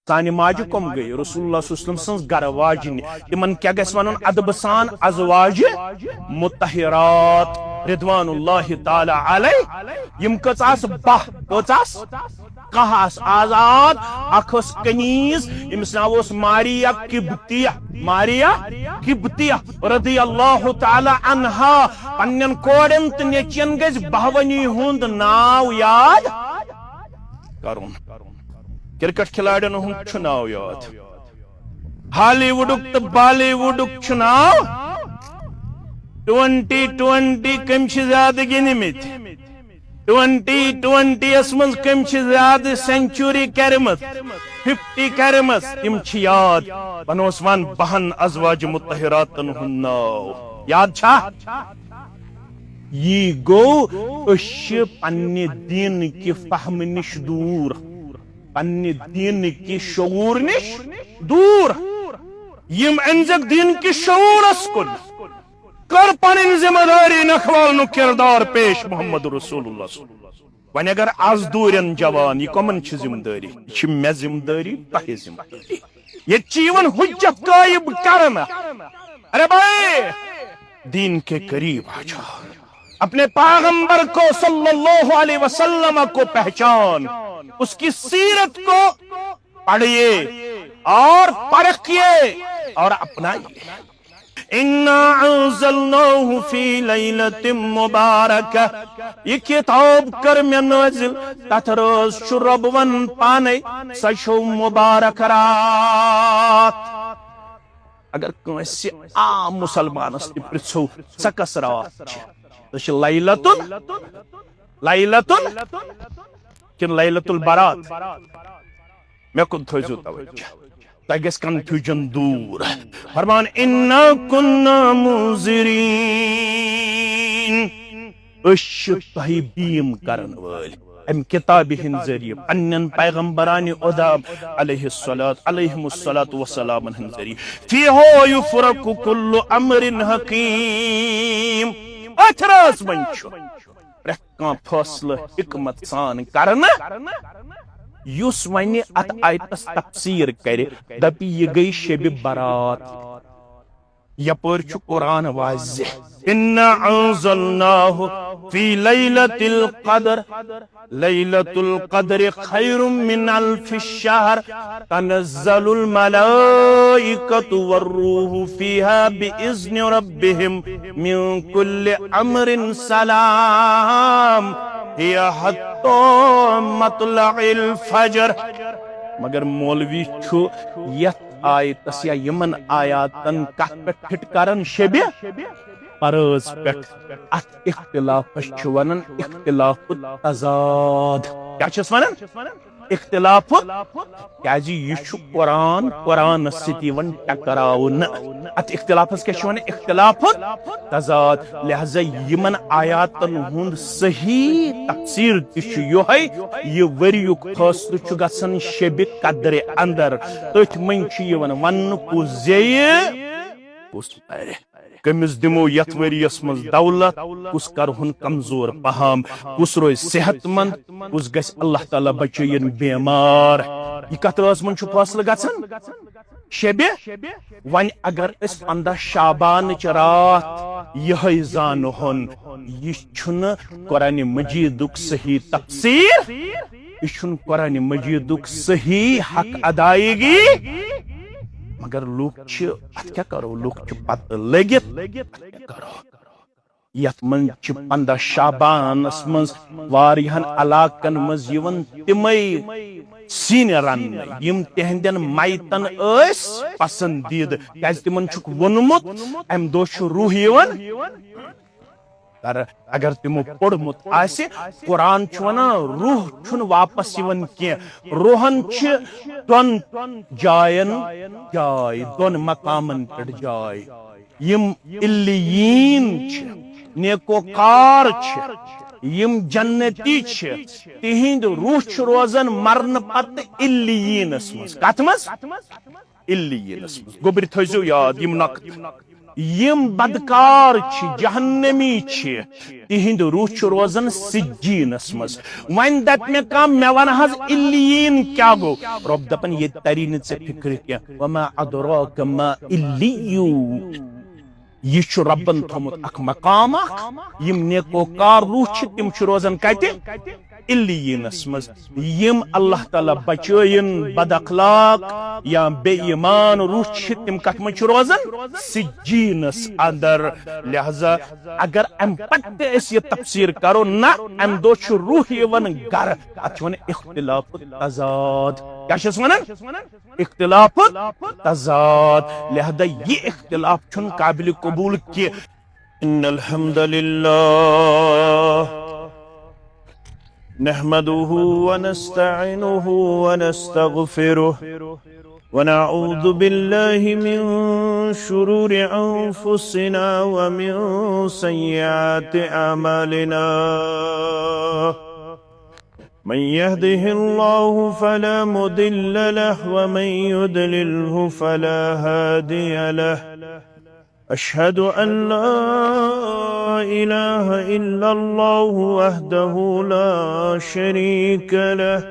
سانہ ماجہ کم گئی رسول اللہ صلی اللہ علیہ وسلم سن گر واجن تمن کیا گژھِ ونن ادب سان ازواج مطہرات رضوان اللہ تعالی علیہ یم کچاس بہ کچاس کہاس آزاد اخس کنیز امس ناو اس ماریا قبطیہ رضی اللہ تعالی عنہا پنن کوڑن تو نیچین گژھِ بہونی ہند ناو یاد کرن کرکٹ کھلاڑین ہند ناو یاد ہالی ووڈک تو بالی ووڈک ناو 2020 کم زیادہ گنمت 2020 من کم زیادہ سینچری کرمت 50 کرمس تم یاد بنوس ون بہن ازواج مطہراتن ہند ناو یاد چھا یہ گو اش پنہ دین کی فہم نش دور پنہ دین کی شعور نش دور یم انزک دین کی شعور اس کن کر پنن ذمہ داری نکھوالن کردار پیش محمد رسول اللہ صلی اللہ علیہ وسلم ون اگر آز دورین جوان یہ کمن چھ ذمہ داری یہ مے ذمہ داری تہ ذمہ داری یہ حجت قائم کرنا ارے بھائی دین کے قریب آ جاؤ اپنے پیغمبر کو صلی اللہ علیہ وسلم کو پہچان اس کی سیرت کو پڑھیے اور پرکھیے اور اپنائیے اِنَّا أَنزَلْنَاهُ فِي لَيْلَةٍ مُبَارَكَةٍ یہ کتاب کر میں نازل تتھ روز چھ رب ون پانے سہ چھو مبارک رات اگر کنسی عام مسلمانس تہ پرژھو سہ کس رات چھ سہ لیلۃ کن لیلۃ البرات مے کن تھوزو توجہ تہ گژھِ کنفیوژن دور فرمان انا کنا منذرین اش تہ بیم کرن ول ام کتاب ہند ذریعہ پنن پیغمبران ادام علیہم الصلاۃ والسلام ہند ذریعہ فیہ یفرق کل امر حکیم اتھراس من چھ پرٛٮ۪تھ کانٛہہ فٲصلہٕ حکمت سان کرنا یس ونہ ات آیتس تفسیر کرے دپی یہ گئی شب برات یپر چھ قرآن واضح انا انزلناہ فی لیلۃ القدر لیلۃ القدر خیر من الف الشہر تنزل الملائکۃ والروح فیہا باذن ربہم من کل امر سلام ہی حتی مطلع الفجر مگر مولوی چھو یت آیتس یا یمن آیاتن کت پہ پھٹ کرن شب پرز پہ ات اختلاف ونن اختلاف التضاد کیا چھس ونن اختلاف کیازِ یہ چھُ قرآن سۭتۍ ون ٹکراون ات اختلافس کیا ون اختلاف تضاد لہذا یمن آیاتن ہند صحیح تفسیر تہ یہے یہ وریک فاصلہ چھ گژھان شب قدر اندر تتھ من چھ یوان ون کس زیہ کس پرِ کمس دمو یت وریس مز دولت کس کرہن کمزور پہم کس روز صحت مند کس گژھِ اللہ تعالیٰ بچین بیمار یہ کتھ رٲژ من چھ فاصلہ گژھان شب ون اگر اس 15 شعبان چ رات یہ زانہن یہ چھن قرآن مجیدک صحیح تفسیر یہ چھن قرآن مجیدک صحیح حق ادائیگی مگر لوگ ات کیا کرو لوگ پتہ لگت کرو یت من 15 شعبانس مز واریہن علاقن مز یون تمے سین رن یم تہندین مائتن اس پسندید کیاز تمن چھک ونمت ام دو چھ روح یون اگر تمو پڑمت آسہ قرآن چھ ونان روح چھن واپس یون کی روحن چھ دون جائن جائے دون مقامن پہ جائے یم الیین چھ نیکوکار چھ یم جنتی چھ تہند روح چھ روزن مرن پتہ الیینس مز کت مز الیینس مز گوبر تھزو یاد یم نقط يم بدكار جهنمی تهند روح روزن سجين اسمس وين دت میں کام میں ون حظ الین کیا گو رب دپن یہ ترین سے فکر کیا وما ادراک ما الیو یہ ربن تھومت اک مقام یم نیکوکار روح تم روزان کتے الین اسمز یم اللہ تعالی بچائن بد اخلاق یا بے ایمان روح تم کت من روزان سجینس اندر لہذا اگر ام پتہ اس یہ تفسیر کرو نا ام دو روح ون گر ات ون اختلاف تضاد کیا چھس ونان اختلاف تضاد لہذا یہ اختلاف چھن قابل قبول کی ان الحمد للہ نحمده ونستعينه ونستغفره ونعوذ بالله من شرور أنفسنا ومن سيئات أعمالنا من يهده الله فلا مضل له ومن يضلله فلا هادي له أشهد أن لا إله إلا الله وحده لا شريك له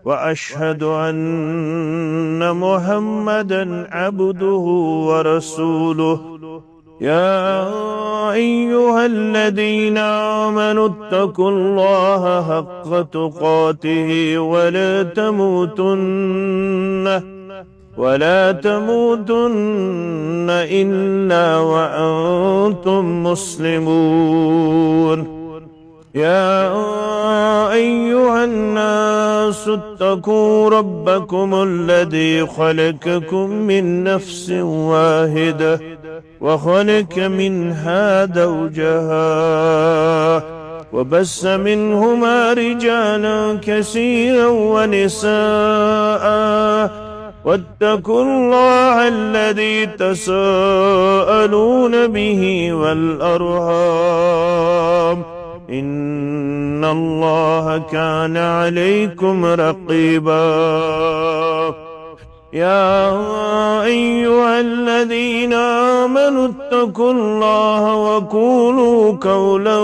وأشهد أن محمدا عبده ورسوله يا أيها الذين آمنوا اتقوا الله حق تقاته ولا تموتن إلا وأنتم مسلمون يا أيها الناس اتقوا ربكم الذي خلقكم من نفس واحدة وخلق منها زوجها وبث منهما رجالا كثيرا ونساء واتقوا الله الذي تساءلون به والأرحام إن الله كان عليكم رقيبا يا أيها الذين آمنوا اتقوا الله وقولوا قولا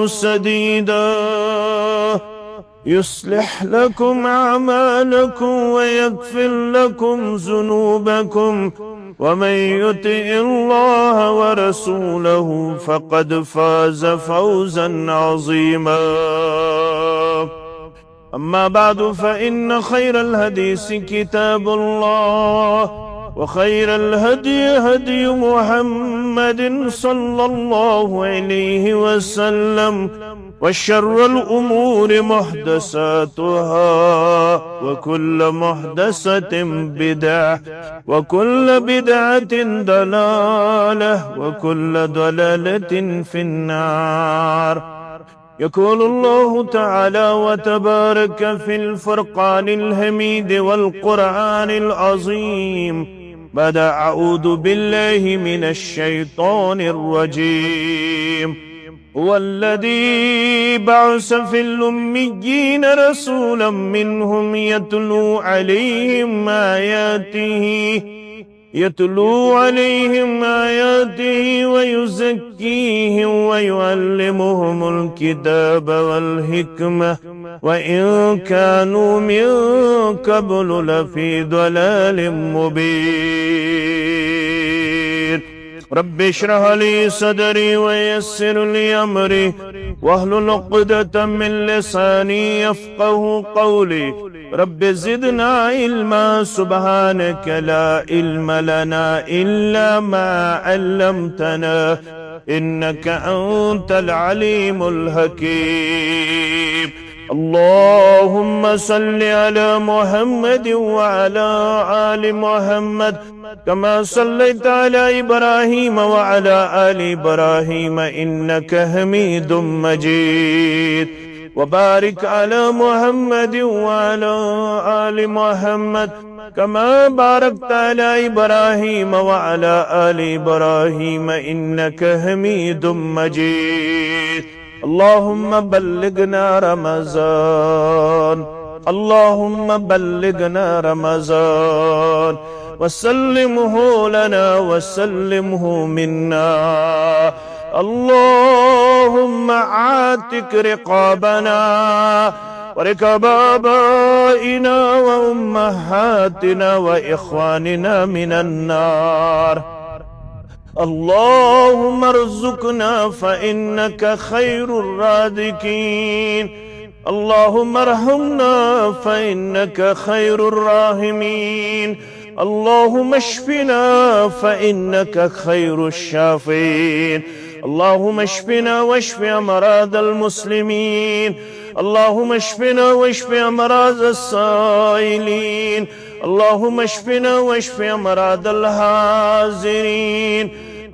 سديدا يصلح لكم أعمالكم ويغفر لكم ذنوبكم ومن يطع الله ورسوله فقد فاز فوزا عظيما أما بعد فإن خير الحديث كتاب الله وخير الهدي هدي محمد صلى الله عليه وسلم وشر الأمور محدثاتها وكل محدثة بدعة وكل بدعة ضلالة وكل ضلالة في النار يقول الله تعالى وتبارك في الفرقان الحميد والقرآن العظيم بعد أعوذ بالله من الشيطان الرجيم هو الذي بعث في الأميين رسولا منهم يتلو عليهم آياته ويزكيهم ويعلمهم الكتاب والحكمة وإن كانوا من قبل لفي ضلال مبين رب اشرح لي صدري ويسر لي أمري واحلل عقدة من لساني يفقه قولي رب زدنا علما سبحانك لا علم لنا إلا ما علمتنا إنك أنت العليم الحكيم اللهم صل على محمد وعلى آل محمد كما صليت على إبراهيم وعلى آل إبراهيم إنك حميد مجيد وبارك على محمد وعلى آل محمد كما باركت على إبراهيم وعلى آل إبراهيم إنك حميد مجيد اللهم بلغنا رمضان اللهم بلغنا رمضان وسلمه لنا وسلمه منا. اللهم عاتق رقابنا ورقاب آبائنا وأمهاتنا وإخواننا من النار. اللهم ارزقنا فإنك خير الرازقين. اللهم ارحمنا فإنك خير الراحمين. اللهم اشفنا فإنك خير الشافين. اللهم اشفنا واشف أمراض المسلمين. اللهم اشفنا واشف أمراض السائلين. اللهم اشفنا واشف أمراض الحاضرين.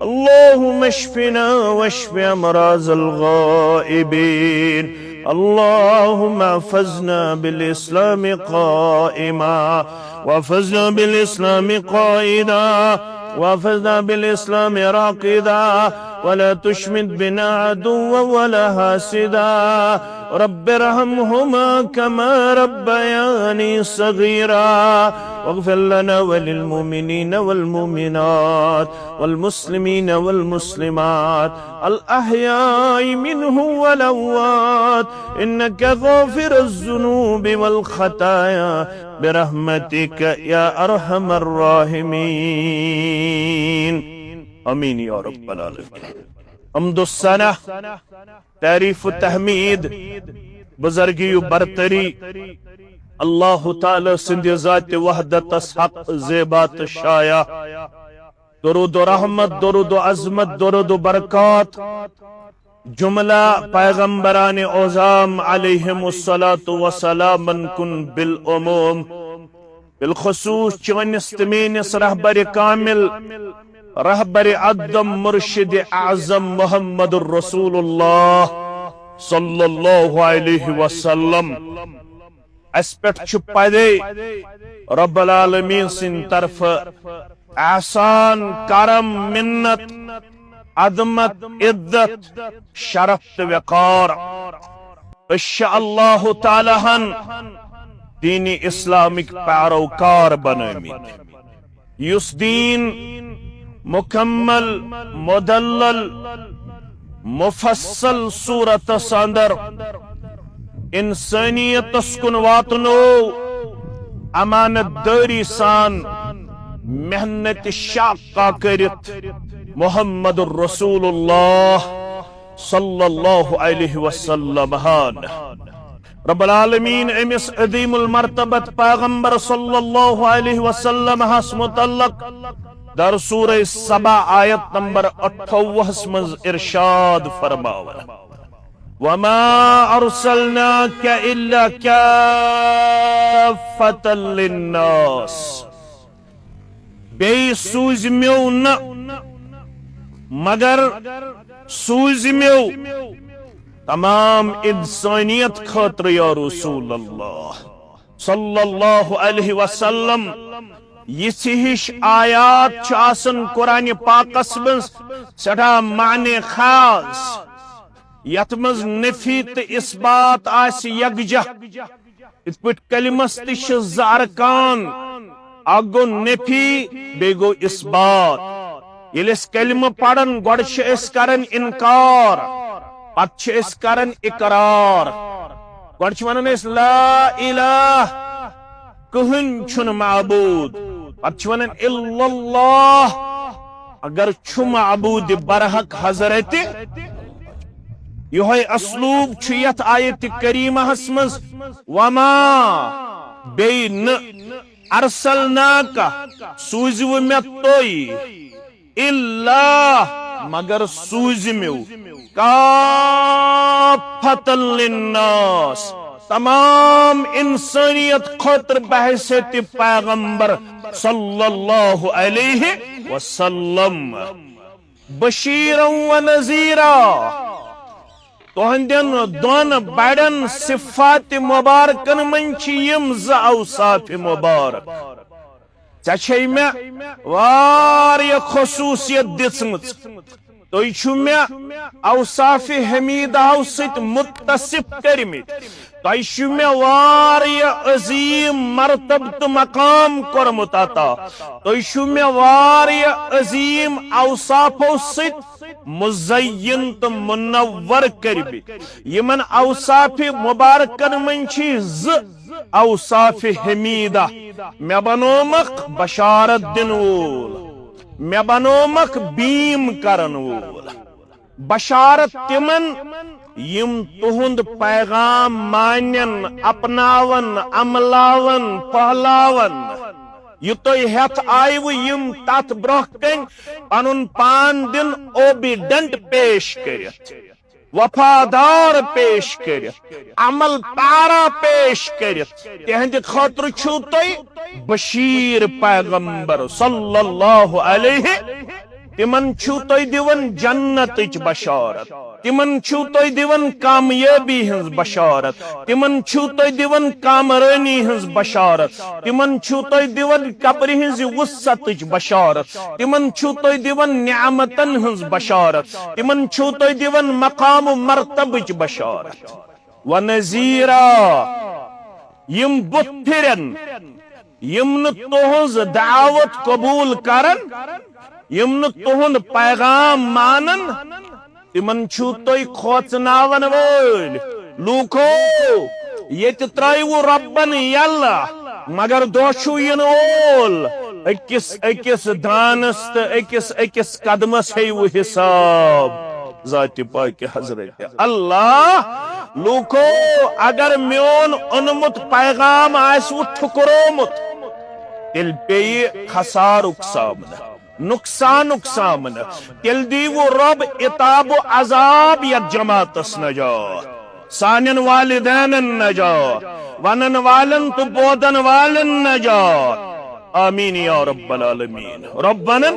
اللهم اشفنا واشف أمراض الغائبين. اللهم احفظنا بالإسلام قائما واحفظنا بالإسلام قائدا واحفظنا بالإسلام راقدا ولا تشمت بنا عدوا ولا حاسدا. رب ارحمهما كما ربياني صغيرا واغفر لنا وللمؤمنين والمؤمنات والمسلمين والمسلمات الأحياء منهم والأموات إنك غافر الذنوب والخطايا برحمتك يا أرحم الراحمين. آمین یا رب العالمین. حمد الثنا تعریف و تحمید بزرگی و برتری اللہ تعالی سند ذات وحدت حق زیبات شایع. درود و رحمت، درود و عظمت، درود و برکات جملہ پیغمبران اعظام علیہم الصلاۃ والسلام کن بالعموم، بالخصوص چونس تمینس رہبر کامل، رہبر عدم، مرشد اعظم محمد الرسول اللہ صلی اللہ علیہ وسلم. اس پہ پدے رب العالمین سن طرف احسان، کرم، منت، عظمت، عزت، شرف تو وقار. اللہ تعالی ہن دین اسلامک پیروکار بنامت، یس دین مکمل، مدلل، مفصل صورت اندر انسانیت کن واتنو امانت داری سان محنت شاقہ کرت محمد الرسول اللہ صلی اللہ علیہ وسلم ہان. رب العالمین امس عظیم المرتبت پیغمبر صلی اللہ علیہ وسلم ہس متعلق در سورہ سبا آیت نمبر 28 مز ارشاد فرماون: وَمَا أَرْسَلْنَاكَ إِلَّا كَافَّةً لِلنَّاسِ. بے سوزمیو نہ مگر سوزمیو تمام انسانیت خاطر یا رسول اللہ صلی اللہ علیہ وسلم. یسیش آیات چاسن قرآن پاکس مز سٹھا معنی خاص، یتمز نفی تو اثبات آس یکجہ. ات پٹ کلمس تش زارکان، اگو نفی بیگو اثبات. یل اس کلمہ پڑھن گوڑ اس کرن انکار، پت اس کرن اقرار. گوڑ ونن اس لا الہ کہن چھن معبود، پت ونن الا اللہ اگر چھ معبود برحق حضرت. یہ اسلوب چھت آیت کریمہ ہسمز وما بین ارسلناک سوزو میں توئی الا مگر سوزمیو کافۃ للناس تمام انسانیت خاطر بحیثیت پیغمبر صلی اللہ علیہ وسلم بشیرا و نذیرا. تہندین دون بڑن صفات مبارکن من یم ز اوصاف مبارک. ژے میں واریہ خصوصیت دژمژ، تُہۍ چھِو مےٚ اوصاف حمیدہ ست متصف کرمت. تۄہہِ چھُ مےٚ واریاہ عظیٖم مرتبہ تہٕ مقام کوٚرمُت عطا تُہۍ چھُو مےٚ واریاہ عظیٖم اوصافو سۭتۍ مزین تہٕ منور کٔرمٕتۍ یمن اوصاف مبارکن منٛز چھِ زٕ اوصاف حمیدہ مےٚ بنومکھ بشارت دِنہٕ وول مےٚ بنومکھ بیٖم کرن وول بشارت تمن یم تہند پیغام مانن اپناون عملاون پہلاون یہ تُہۍ ہیتھ آیوٕ یم تتھ برونٛہہ کن پنن پان دن اوبیڈنٹ پیش کرتھ وفادار پیش کرتھ عمل پارا پیش کرتھ تہند خاطر چھو تُہۍ بشیر پیغمبر صلی اللہ علیہ تمن چھو تُہۍ دِوان جنتٕچ بشارت تمن چھو تُہۍ دِوان کامیٲبی ہنٛز بشارت تمن چھو تُہۍ دِوان کامرٲنی ہنٛز بشارت تمن چھو تُہۍ دِوان قبرِ ہنٛزِ وسعتٕچ بشارت تمن چھو تُہۍ دِوان نعمتن ہنٛز بشارت تمن چھو تُہۍ دِوان مقام و مرتبٕچ بشارت ونذیرا یم بُتھ پھرن یم نہٕ تُہنٛز دعوت قبول کرن یم نہٕ تُہنٛد پیغام مانن تمن چھو تُہۍ کھوژناون وٲلۍ لوٗکو ییٚتہِ ترٛٲیوٕ رۄبن یلہٕ مگر دۄہ چھُ یِنہٕ وول أکِس أکِس دانس تہٕ أکِس أکِس قدمس ہیٚیوٕ حساب ذاتِ پاکہِ حضرت اللہ لوٗکو اگر میون اوٚنمُت پیغام آسوٕ ٹھُکرومُت تیٚلہِ پیٚیہِ خسارُک سامنہٕ نقصانُک سامنہٕ تیٚلہِ دیٖوٕ رۄب عتاب و عذاب یتھ جماعتس نجات سانٮ۪ن والدینن نجات ونن والن تہٕ بودن والن نجات آمین یا رب العالمین ربنا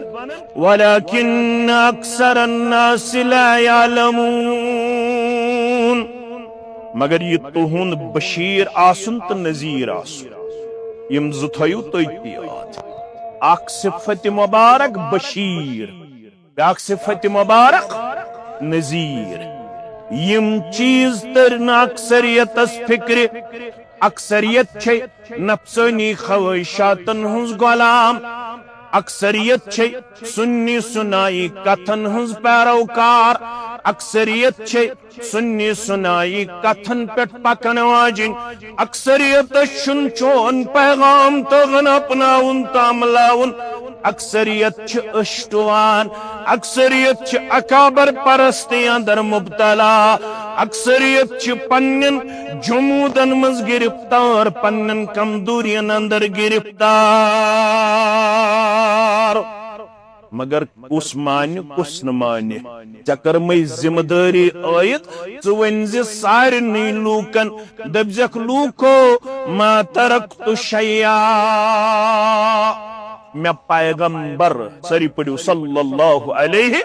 ولكن اکثر الناس لا يعلمون مگر یہ تہند بشیر آسن تہٕ نذیر آسن یم زٕ تھٲیِو تُہۍ تہِ یاد اکھ صفت مبارک بشیر بیاکھ صفت مبارک نذیر یم چیز ترن اکثریتس فکر اکثریت چھے نفسانی خواہشاتن ہنز غلام اکثریت چھے سنی سنائی کتھن ہنز پیروکار اکثریت چھے سنی سنائی کتھن پیٹ پکن واجن اکثریت شن چون پیغام تغن اپناون تاملاون اکثریت چھ اشتوان اکثریت چھ اکابر پرستی اندر مبتلا اکثریت چھ پنن جمودن مز گرفتار پنن کمزورین اندر گرفتار مگر کس مان کس نہ مانے چکر میں ذمہ داری آیت ژٕ ونزِ سارنٕے لوٗکن دپزکھ لوٗکو ما ترکت شیئا میں پیغمبر سری پڑھو صلی اللہ علیہ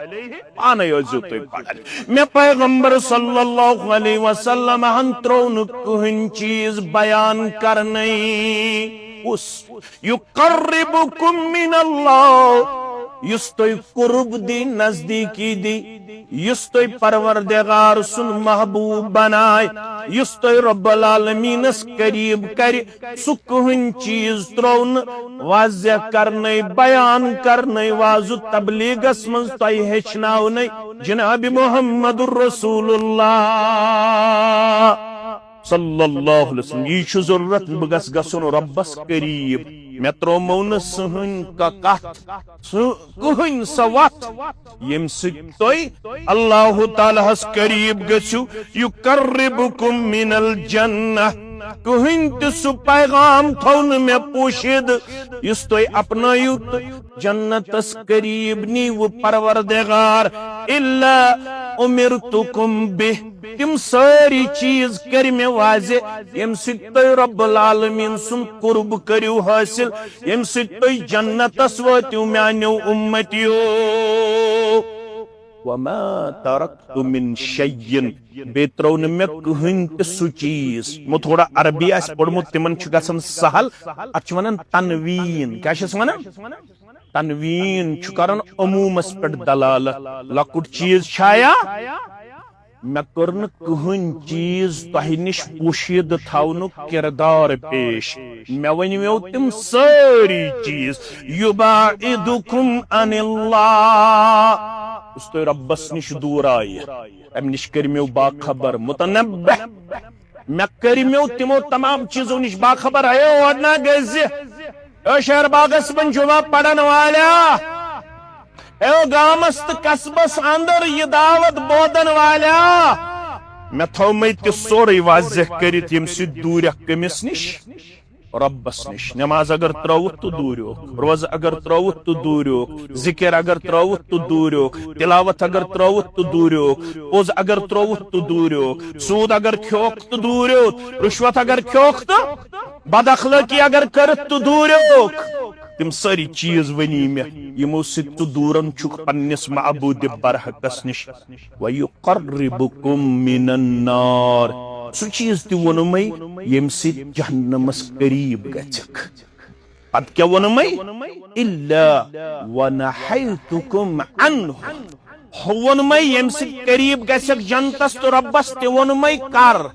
پانے ٲسۍزیو تُہۍ پڑھان میں پیغمبر صلی اللہ علیہ وسلم ہن ترٛوو نہٕ کٕہٕنۍ چیٖز بیان کرنے کُس یُقربکم من اللہ یُس تُہۍ قرب دی نزدیکی دی یُس تُہۍ پروردگار سُنٛد محبوب بنائے یُس تُہۍ رب العالمینس قریب کرِ سُہ کٕہٕنۍ چیٖز ترٛوو نہٕ واضح کرنے بیان کرنے واضح تبلیغس منٛز تۄہہِ ہیٚچھناونے جناب محمد رسول اللہ صلی اللہ علیہ وسلم یہ چھُ ضرورت بہٕ گژھٕ گژھُن رۄبس قریب مےٚ ترٛوومو نہٕ سٕہٕنۍ کتھ کٕہٕنۍ سۄ وتھ ییٚمہِ سۭتۍ تُہۍ اللہ تعالیٰ ہس قریب گژھِو یُقربکم من الجنہ کٕہٕنۍ تہِ سُہ پیغام تھوٚو نہٕ مےٚ پوشِد یُس تُہۍ اپنٲیِو تہٕ جنتس قریب نیٖوٕ پروردگار الا امرتکم بہ تم ساری چیز کر مےٚ واضح ییٚمہِ سۭتۍ تُہۍ رب العالمین سُنٛد قرب کٔرِو حٲصِل ییٚمہِ سۭتۍ تُہۍ جنتس وٲتِو میانیو اُمتیو وما ترکت من شیئن بیٚیہِ ترٛوو نہٕ مےٚ کٕہٕنۍ تہِ سُہ چیٖز یِمو تھوڑا عربی آسہِ پوٚرمُت تِمن چھُ گژھان سہل اتھ چھِ ونان تنویٖن کیٛاہ چھِس ونان تنویٖن چھُ کران عموٗمس پٮ۪ٹھ دلالت لۄکُٹ چیٖز چھایا میں کرن کہن چیز تہ نش پوشید تھونک کردار پیش میں ونیو تم ساری چیز یباعدکم عن اللہ اس تو ربس نش دور آئی ام نش کرمیو باخبر متنبہ میں کرمیو تمو تمام چیزوں نش باخبر ہے ورنہ گز او شہر باغس من جمعہ پڑھن والا اے گامس تو قصبس اندر یہ دعوت بودن والا میں تھو میں تہ سورے واضح کرت یم سی دور کمس نش ربس نش نماز اگر تروت تو دوریو روز اگر تروت تو دوریو ذکر اگر تروت تو دوریو تلاوت اگر تروت تو دوریو پوز اگر تروت تو دوریو سود اگر کھوک تو دوریو رشوت اگر کھوک تو بد اخلاقی اگر کرت تو دوریو تم ساری چیز ونی میں یمو ست تو دورن چھک پنس معبود برحقس نش ویقربکم من النار سو چیز تی ون میں یم سی جہنمس قریب گچک پت کیا ون میں الا ونحیتکم عنہ ون میں یم سی قریب گچک جنتس تو ربس تی ون میں کر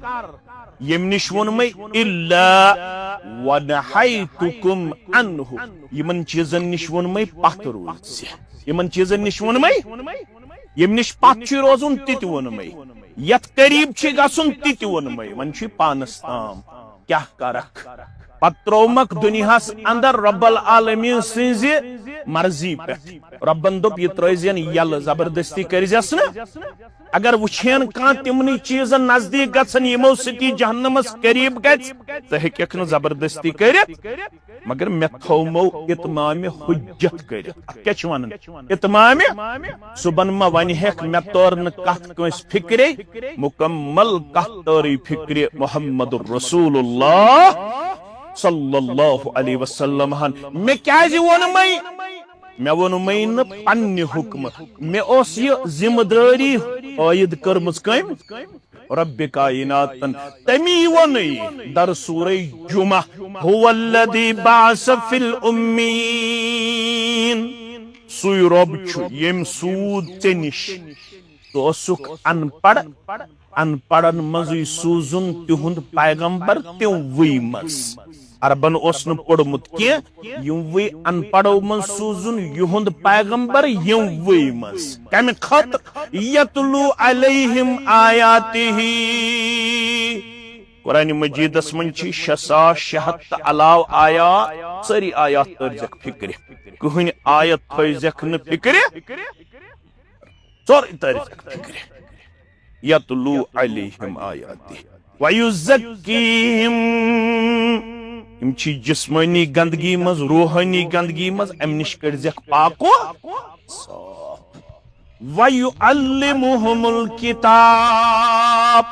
یم نش ون میں الا ونحیتکم عنہ یمن چیزن نش ون میں پت روز یمن چیزن نش ون میں یم نش پت چھ روزن تہ ون میں یت قریب چھ گسن تہ ون میں ون چھ پانس تام کیا کرک پت ترومک دنیاس اندر رب العالمین سنز مرضی پہ ربن دپ یہ ترزین یل زبردستی کرزیس نا اگر وچھین کان تمنی چیزن نزدیک گژھن یمو ستی جہنمس قریب گژھ تو ہیکھ نہ زبردستی کرت مگر مے تھومو اتمام حجت کرت کیا چھ ونن اتمام صبن ما ون ہیک مے تور نہ کت کس فکرے مکمل کت توری فکر محمد رسول اللہ صلی اللہ علیہ وسلم میں کیا ون میں ون میں پنہ حکم میں اس یہ ذمہ داری عائد کرمز کم رب کائنات تمی ون در سورہ جمعہ هو الذی بعث فی الامین سوی رب چھ یم سود تنش تو سک ان پڑھن مزی سوزن تہند پیغمبر تم وی مز عربن اس نہ پڑھمت کی یم وی ان پڑھو من سوزن یہند پیغمبر یم وی مز کم خاطر یتلو علیہم آیاتہ قرآن مجید اس من چھ 6600 علاو آیات ساری آیات ترزک فکر کہن آیت تھزک نہ فکر سوری ترزک فکر یتلو علیہم آیاتہ ویزکیہم یم چھ جسمانی گندگی مز روحانی گندگی مز ام نش کرزک پاکو ویعلمہم الکتاب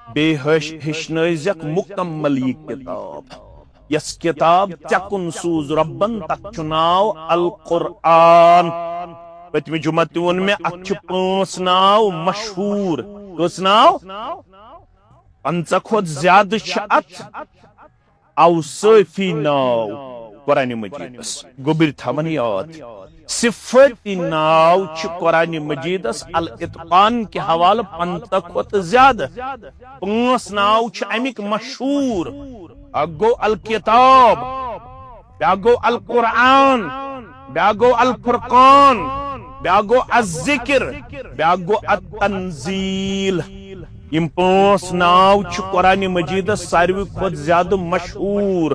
بے ہشنزک مکمل یہ کتاب یس کتاب چکن سوز ربن تک چناو القرآن پتمی جمعہ تون میں اچھ 5 ناو مشہور کس ناو 5 کھت زیادہ چھ ات اوصافی ناو قرآن مجیدس گوبر تھمن یاد صفتی ناو چھ قرآن مجیدس الاتقان کے حوالہ 5 کھت زیادہ 5 ناو چھ امک مشہور اگو الکتاب بیاگو القرآن بیاگو الفرقان بیاگو الذکر بیاگو التنزیل یم 5 ناو چھ قرآن مجید ساروی کھت زیادہ مشہور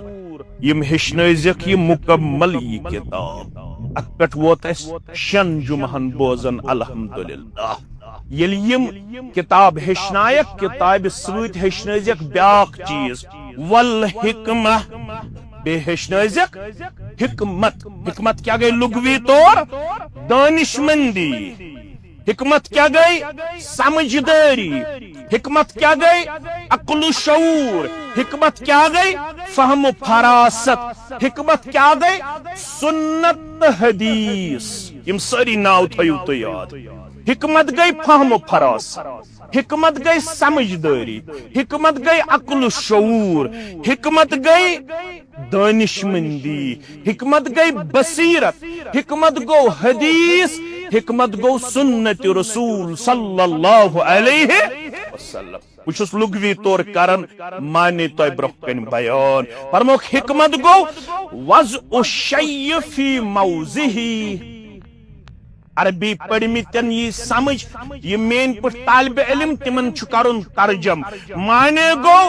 یم ہشنزک یہ مکمل یہ کتاب ات پٹ ووت اس 6 جمعہن بوزن الحمدللہ یل یم کتاب ہشنائک کتاب سوت ہشنزک بیاق چیز والحکمہ بے ہشنزک حکمت حکمت کیا گئی لغوی طور دانشمندی حکمت کیا گئی سمجھداری حکمت کیا گئی عقل و شعور حکمت کیا گئی فہم و فراست حکمت کیا گئی سنت حدیث یم ساری ناو تھیو تو یاد حکمت گئی فہم و فراست حکمت گئی سمجھداری حکمت گئی عقل و شعور حکمت گئی دانشمندی حکمت گئی بصیرت حکمت گو حدیث حکمت گو سنت رسول صلی اللہ علیہ وسلم بچس لغوی طور کرن مانے تو برہ کن بیان فرموک حکمت گو وضع الشیء فی موضعہ عربی پڑھمتن یہ سمجھ یہ مین پٹ طالب علم تمن کرن ترجم مانے گو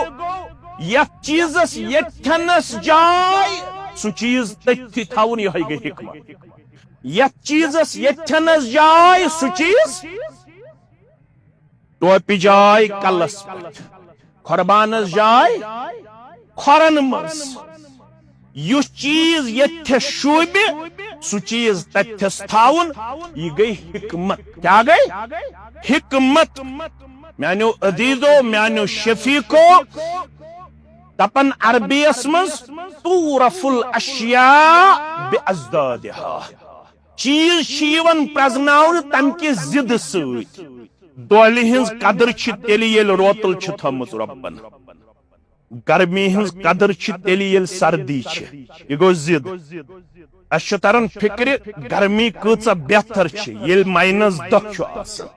یت چیزس یتھنس جائے سو چیز تھی تھاون یہ گئی حکمت یت چیزس یتھنس جائے سو چیز ٹوپی جائے کلس پٹ قربانس جائے کھورن مز یس چیز یتھ شوبہ سو چیز تتھس تھاون یہ گئی حکمت کیا گئی حکمت میانو عزیزو میانو شفیقو دپن عربی اسمز تورف الاشیاء بازدادها چیز شیون پرزناون تم کی زد سوت دولہ ہنز قدر چھ تیلی یل روتل چھ تھمت ربن گرمی ہنز قدر چھ تیلی یل سردی چھ یہ گو زد اس ترن فکر گرمی کچھ بہتر چھ یل -10 چھ آسان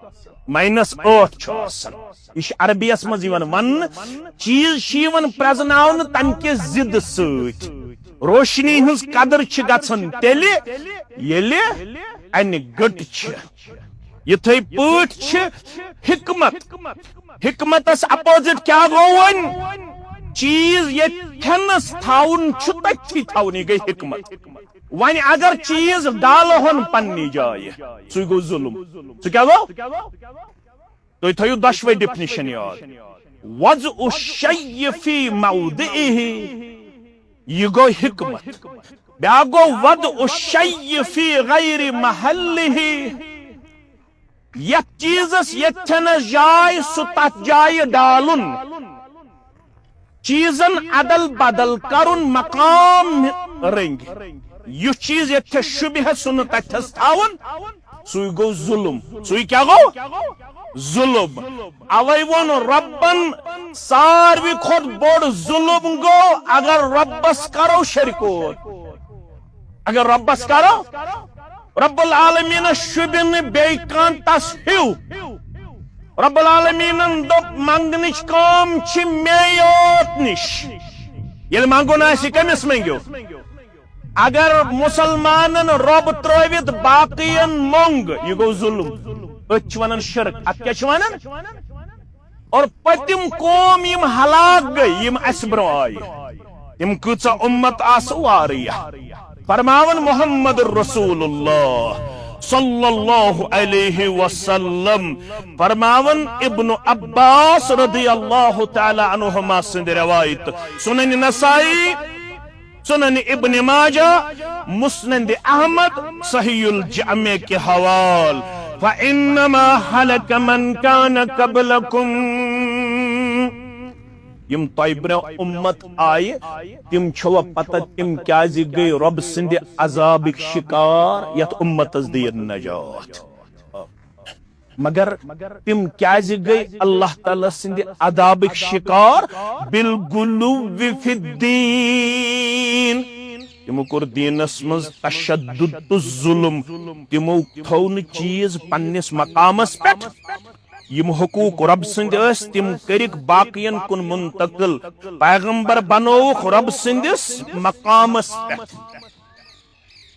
-8 چھ آسان یہ عربی اس مز ون چیز شیون پرزناون تم کی زد سوت روشنی ہنز قدر چھ گژھن تیلی یلی ان گٹ چھ یتھے پوٹ چھ حکمت حکمتس اپوزٹ کیا گو ون چیز یتھنس تھاون چھ تتھی تھاون یہ گئی حکمت ون اگر چیز ڈالہن پننی جائے سو گو ظلم سو کیا گو تو تھیو دشوے ڈیفینیشن یاد وضع الشیء فی موضعہ یہ گو حکمت بیا گو وضع الشیء فی غیر محلہ یت چیزس یتھنس جائے سو تت جائے ڈالن چیزن عدل بدل کرن مقام رنگ یہ چیز یتھ شبہ سن تتھس تھاون سوئی گو ظلم سوئی کیا گو ظلم اوے ون ربن ساروی کھت بوڑ ظلم گو اگر ربس کرو شرکوت اگر ربس کرو رب العالمین شبن بی کان تس ہیو رب العالمین دپ منگنچ کام چھ میوت نش یل مانگو ناسی کمس منگو اگر مسلمانن رب ترویت باقین مونگ یہ گو ظلم اچھ ونن شرک ات کیا چھ ونن اور پتم قوم یم ہلاک گئی یم اسبرو آئی یم کچھ امت آسواریہ فرماون محمد رسول اللہ صلی اللہ علیہ وسلم فرماون ابن عباس رضی اللہ تعالی عنہما سند روایت سنن نسائی سنن ابن ماجہ مسند احمد صحیح الجامع کے حوال فانما هلك من كان قبلكم یم طیبر امت آئی تم چھو پتہ تم کیازِ گئی رب سند عذابک شکار یت امتس دین نجات مگر تم کیازِ گئی اللہ تعالی سند عذابک شکار بالغلو فی الدین تمو کور دینس مز تشدد الظلم تمو تھون چیز پنس مقامس پٹ یم حقوق رب سند اس تم کرک باقین کن منتقل پیغمبر بنوک رب سندس مقامس پہ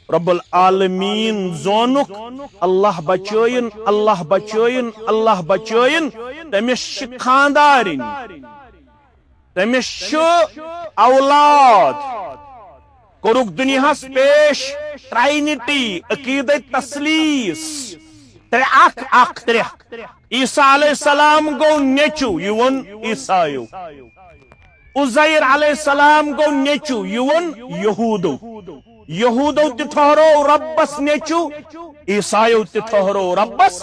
رب العالمین زونک اللہ بچوین اللہ بچوین اللہ بچوین تمس خاندارین تمس اولاد کورک دنیاس پیش ٹرائنٹی عقیدہ تسلیس ترے عیسیٰ علیہ السلام گو نیچو یون عیسائیو عزیر علیہ السلام گو نیچو یون یہودو یہودو تتھہرو ربس نیچو عیسائیو تتھہرو ربس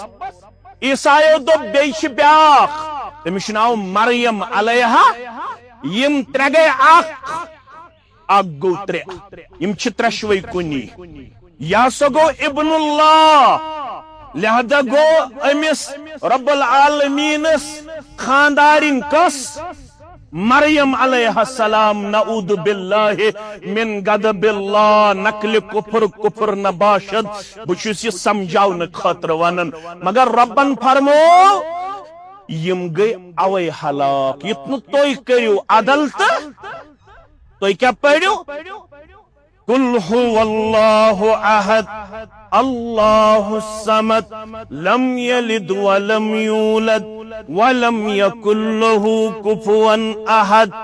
عیسائیو دو بیش بیاخ تمش ناو مریم علیہ یم ترگے اک گو ترے یم چھ ترشوی کنی یا سگو ابن اللہ لہذا گو امس رب العالمین خاندارین کس مریم علیہ السلام نعوذ باللہ من غضب اللہ نقل کفر نباشد بچس یہ سمجھاؤن خاطر ونن مگر ربن فرمو یم گئی اوے ہلاک یتن توئی کریو عدل توئی کیا پڑھو قل هو اللہ احد اللہ الصمد لم یلد ولم یولد ولم یکن لہ کفوا احد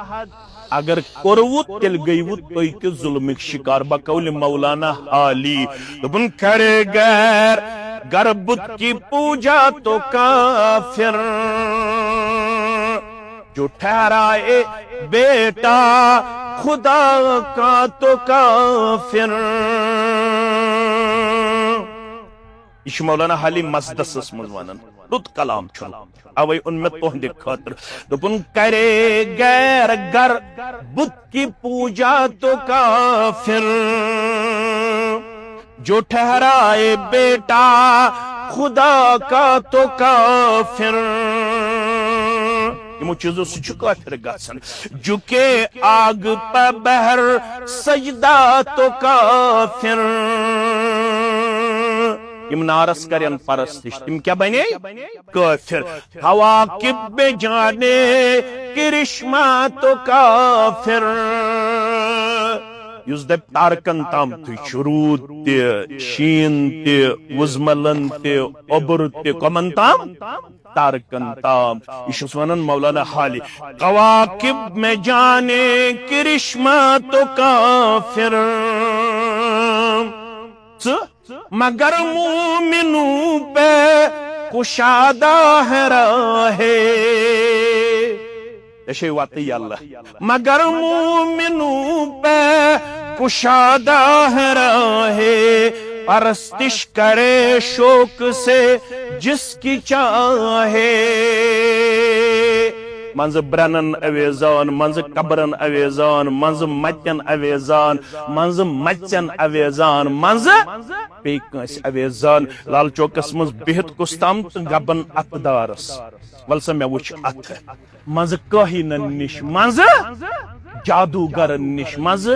اگر کروت تیل گئیوت توئی کے ظلمک شکار بقول مولانا حالی دبن کرے غیر گر بت کی پوجا تو کافر جو ٹھہرائے بیٹا خدا کا تو کافر یہ مولانا حالی مزدس مزوانن رت کلام چھن اوے ان میں تہندِ خاطر دپن کرے غیر گر بت کی پوجا تو کافر جو ٹھہرائے بیٹا خدا کا تو کافر یمو چیزوں سے چکا پھر گسن جھکے آگ پہ بہر سجدہ تو کافر یم نارس کرن پرستش تم کیا بنے کافر حواقب بے جانے کرشمہ تو کافر یس دپ تارکن تام تھی شروع تی شین تی وزملن تی عبر تی کمن تام تارکن تام یہ ونن مولانا حالی قواقب میں جانے کرشمہ تو کافر مگر مومنوں پہ کشادہ ہے راہے ایشے واتی اللہ مگر مومنوں پہ کشادہ ہے راہے پرستش کرے شوق سے جس کی چاہے منز برنن اویزان منز قبرن اویزان منز متن اویزان منز مچن اویزان منز پیکنس اویزان لال چوکس منز بہت کستام گبن اتدارس ولسا میں وچ ات منز کاہینن نش منز جادوگرن نش منز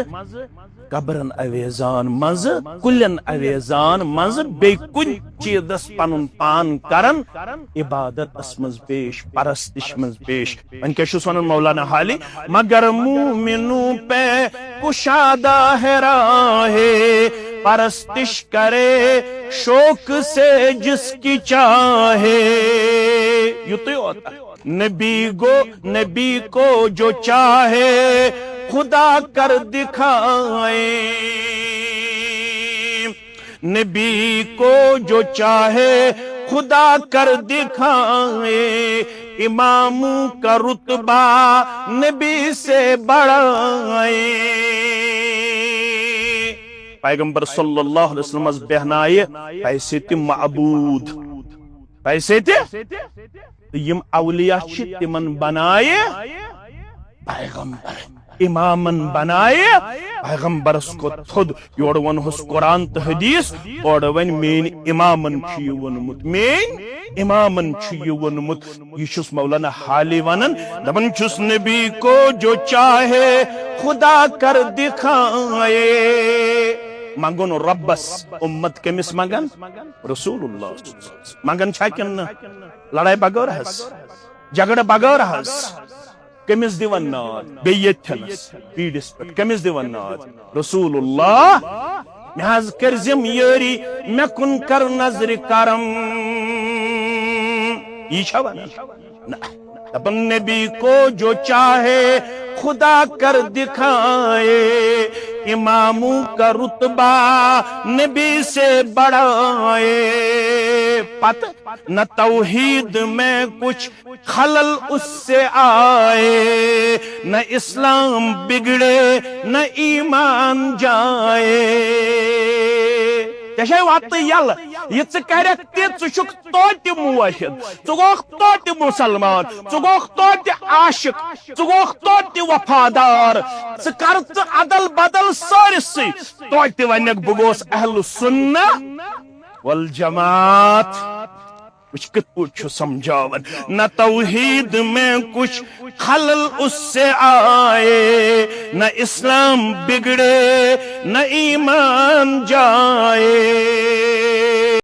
قبرن اویزان منز کلن اویزان منز بے کن چیزس پنن پان کرن عبادت اسمز پیش پرستش مز پیش ان کے شسون مولانا حالی مگر مومنوں پہ کشادہ ہے راہے پرستش کرے شوق سے جس کی چاہے یوں تو ہوتا نبی کو جو چاہے خدا کر دکھائے نبی کو جو چاہے خدا کر دکھائے اماموں کا رتبہ نبی سے بڑھائے پیغمبر صلی اللہ علیہ وسلم از بہنائے پیسے تی معبود پیسے تی یم اولیاء چھ تمن بنائے پیغمبر امامن بنائے پیغمبرس کو تھد یوڑ ون ہس قرآن تو حدیث اور ون مین امامن چھ ونمت مین امامن چھ ونمت یہ چھس مولانا حالی ونن دپن چھس نبی کو جو چاہے خدا کر دکھائے منگن ربس امت کمس منگن رسول اللہ منگن چھا کن لڑائی بغیر ہس جھگڑ بغیر ہس کمس دیون ناد بیتھنس پیڈس پہ کمس دیون ناد رسول اللہ محض کرزم یاری میں کن کر نظر کرم یہ چھا ونن اپن نبی کو جو چاہے خدا کر دکھائے اماموں کا رتبہ نبی سے بڑھائے پت نہ توحید میں کچھ خلل اس سے آئے نہ اسلام بگڑے نہ ایمان جائے تشے وات یل یہ ژکرک تی ژھک توتہ موحد ژگوکھ توتہ مسلمان ژگوکھ توتہ عاشق ژگوکھ توتہ وفادار ژکر عدل بدل سارسی توتہ ونک بہ گوس اہل سنہ والجماعت کچھ کت پوچھو سمجھاون نہ توحید میں کچھ خلل اس سے آئے نہ اسلام بگڑے نہ ایمان جائے